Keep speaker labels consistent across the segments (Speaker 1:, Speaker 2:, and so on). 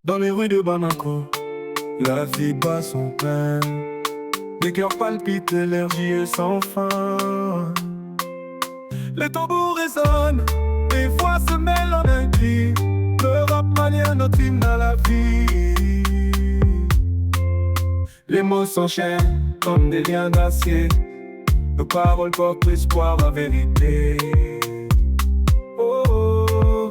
Speaker 1: Dans les rues de Bamako, la vie bat son plein. Les cœurs palpitent, l'énergie est sans fin. Les tambours résonnent, les voix se mêlent en un cri. Le rap malien, notre hymne à la vie. Les mots s'enchaînent comme des liens d'acier. Nos paroles portent l'espoir, la vérité. Oh, oh, oh.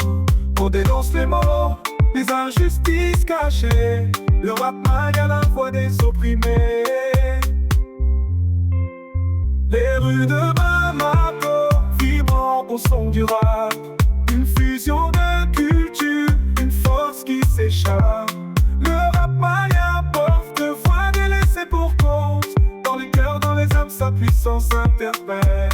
Speaker 1: On dénonce les mots, les injustices cachées. Le rap malien, la voix des opprimés. Les rues de Bamako, vibrant au son du rap. Une fusion de culture, une force qui s'échappe. Le rap malien porte voix délaissée pour cause. Dans les cœurs, dans les âmes, sa puissance interpelle.